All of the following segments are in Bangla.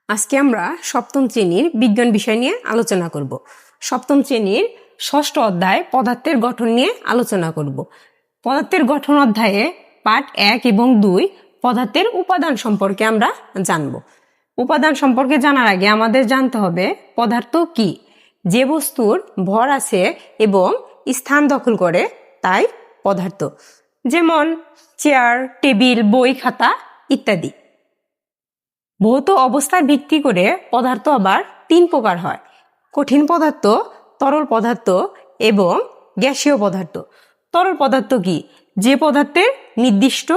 আজকে আমরা সপ্তম শ্রেণীর বিজ্ঞান বিষয় নিয়ে আলোচনা করব। সপ্তম শ্রেণীর ষষ্ঠ অধ্যায় পদার্থের গঠন নিয়ে আলোচনা করব। পদার্থের গঠন অধ্যায়ে পাঠ 1 এবং 2 পদার্থের উপাদান সম্পর্কে আমরা জানব। উপাদান সম্পর্কে জানার আগে আমাদের জানতে হবে পদার্থ কি। যে বস্তুর ভর আছে এবং স্থান দখল করে তাই পদার্থ, যেমন চেয়ার, টেবিল, বই, খাতা ইত্যাদি। ভৌত অবস্থার ভিত্তি করে পদার্থ আবার 3 প্রকার হয়: কঠিন পদার্থ, তরল পদার্থ এবং গ্যাসীয় পদার্থ। তরল পদার্থ কি? যে পদার্থের নির্দিষ্ট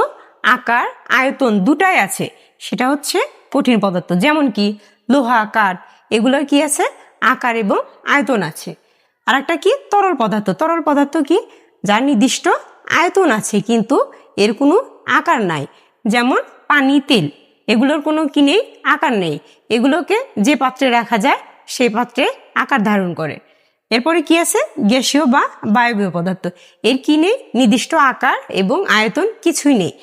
আকার, আয়তন দুটাই আছে সেটা হচ্ছে কঠিন পদার্থ। যেমন কি লোহা, কাঠ, এগুলোর কি আছে? আকার এবং আয়তন আছে। আর একটা কি? তরল পদার্থ। তরল পদার্থ কি? যার নির্দিষ্ট আয়তন আছে কিন্তু এর কোনো আকার নাই। যেমন পানি, তেল, এগুলোর কোনো কি নেই? আকার নেই। এগুলোকে যে পাত্রে রাখা যায় সেই পাত্রে আকার ধারণ করে। এরপরে কি আছে? গ্যাসীয় বা বায়বীয় পদার্থ। এর কি নেই? নির্দিষ্ট আকার এবং আয়তন কিছুই নেই।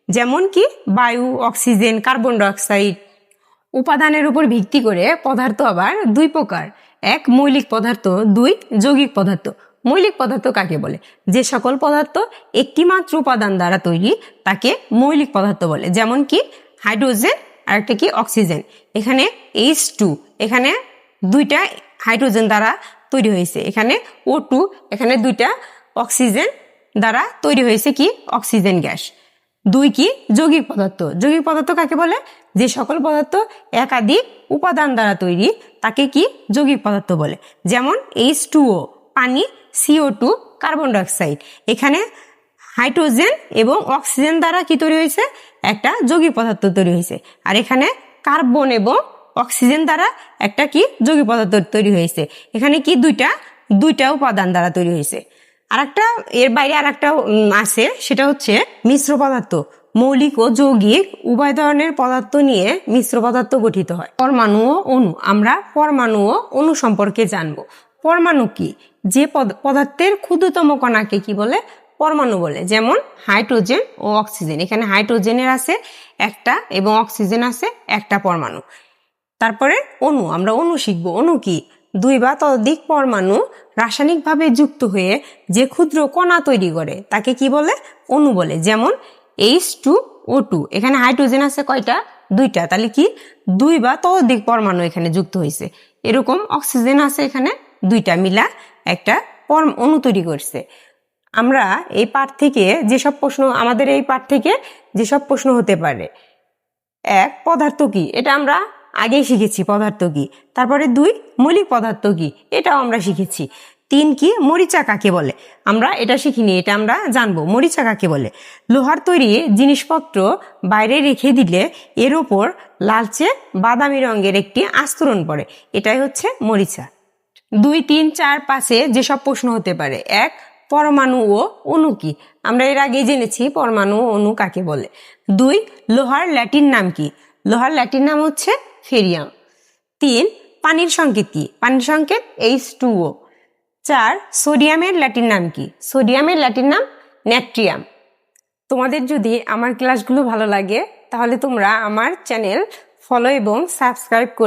যেমন কি বায়ু, অক্সিজেন, কার্বন ডাইঅক্সাইড। উপাদানের উপর ভিত্তি করে পদার্থ আবার 2 প্রকার: 1 মৌলিক পদার্থ, 2 যৌগিক পদার্থ। মৌলিক পদার্থ কাকে বলে? যে সকল পদার্থ একটি মাত্র উপাদান দ্বারা তৈরি তাকে মৌলিক পদার্থ বলে। যেমন কি হাইড্রোজেন আর একটা কি অক্সিজেন। এখানে H2, এখানে 2টা হাইড্রোজেন দ্বারা তৈরি হয়েছে। এখানে O2, এখানে 2টা অক্সিজেন দ্বারা তৈরি হয়েছে কি অক্সিজেন গ্যাস। 2 কি যৌগিক পদার্থ। যৌগিক পদার্থ কাকে বলে? যে সকল পদার্থ একাধিক উপাদান দ্বারা তৈরি তাকে কি যৌগিক পদার্থ বলে। যেমন H2O পানি, CO2 কার্বন ডাইঅক্সাইড। এখানে হাইড্রোজেন এবং অক্সিজেন দ্বারা কি তৈরি হয়েছে? একটা যৌগিক পদার্থ তৈরি হয়েছে। আর এখানে কার্বন এবং অক্সিজেন দ্বারা একটা কি যৌগিক পদার্থ তৈরি হয়েছে। এখানে কি দুইটা উপাদান দ্বারা তৈরি হয়েছে। আর একটা এর বাইরে আর একটা আছে, সেটা হচ্ছে মিশ্র পদার্থ। মৌলিক ও যৌগিক উভয় ধরনের পদার্থ নিয়ে মিশ্র পদার্থ গঠিত হয়। পরমাণু ও অণু। আমরা পরমাণু ও অণু সম্পর্কে জানবো। পরমাণু কি? যে পদার্থের ক্ষুদ্রতম কণাকে কি বলে? পরমাণু বলে। যেমন হাইড্রোজেন ও অক্সিজেন। এখানে হাইড্রোজেনের আছে একটা এবং অক্সিজেন আছে একটা পরমাণু। তারপরে অণু। আমরা অণু শিখবো। অণু কি? 2 বা ততোধিক পরমাণু রাসায়নিকভাবে যুক্ত হয়ে যে ক্ষুদ্র কণা তৈরি করে তাকে কি বলে? অণু বলে। যেমন H2O2, এখানে হাইড্রোজেন আছে কয়টা? 2টা। তাহলে কি 2 বা ততোধিক পরমাণু এখানে যুক্ত হয়েছে। এরকম অক্সিজেন আছে এখানে 2টা মিলা একটা অণু তৈরি করছে। আমরা এই পাঠ থেকে যেসব প্রশ্ন, আমাদের এই পাঠ থেকে যেসব প্রশ্ন হতে পারে: 1 পদার্থ কি? এটা আমরা আগেই শিখেছি পদার্থ কি। তারপরে 2 মৌলিক পদার্থ কি? এটাও আমরা শিখেছি। 3 কি মরিচা কাকে বলে? আমরা এটা শিখিনি, এটা আমরা জানবো মরিচা কাকে বলে। লোহার তৈরি জিনিসপত্র বাইরে রেখে দিলে এর ওপর লালচে বাদামি রঙের একটি আস্তরণ পড়ে, এটাই হচ্ছে মরিচা। 2, 3, 4, 5 যেসব প্রশ্ন হতে পারে: 1 পরমাণু ও অণু কি? আমরা এর আগেই জেনেছি পরমাণু ও অণু কাকে বলে। 2 লোহার ল্যাটিন নাম কি? লোহার ল্যাটিন নাম হচ্ছে ফেরিয়াম। 3 পানির সংকেত কি? পানির সংকেত H2O। 4 সোডিয়ামের ল্যাটিন নাম কি? সোডিয়ামের ল্যাটিন নাম নাট্রিয়াম। তোমাদের যদি আমার ক্লাসগুলো ভালো লাগে তাহলে তোমরা আমার চ্যানেল ফলো এবং সাবস্ক্রাইব করে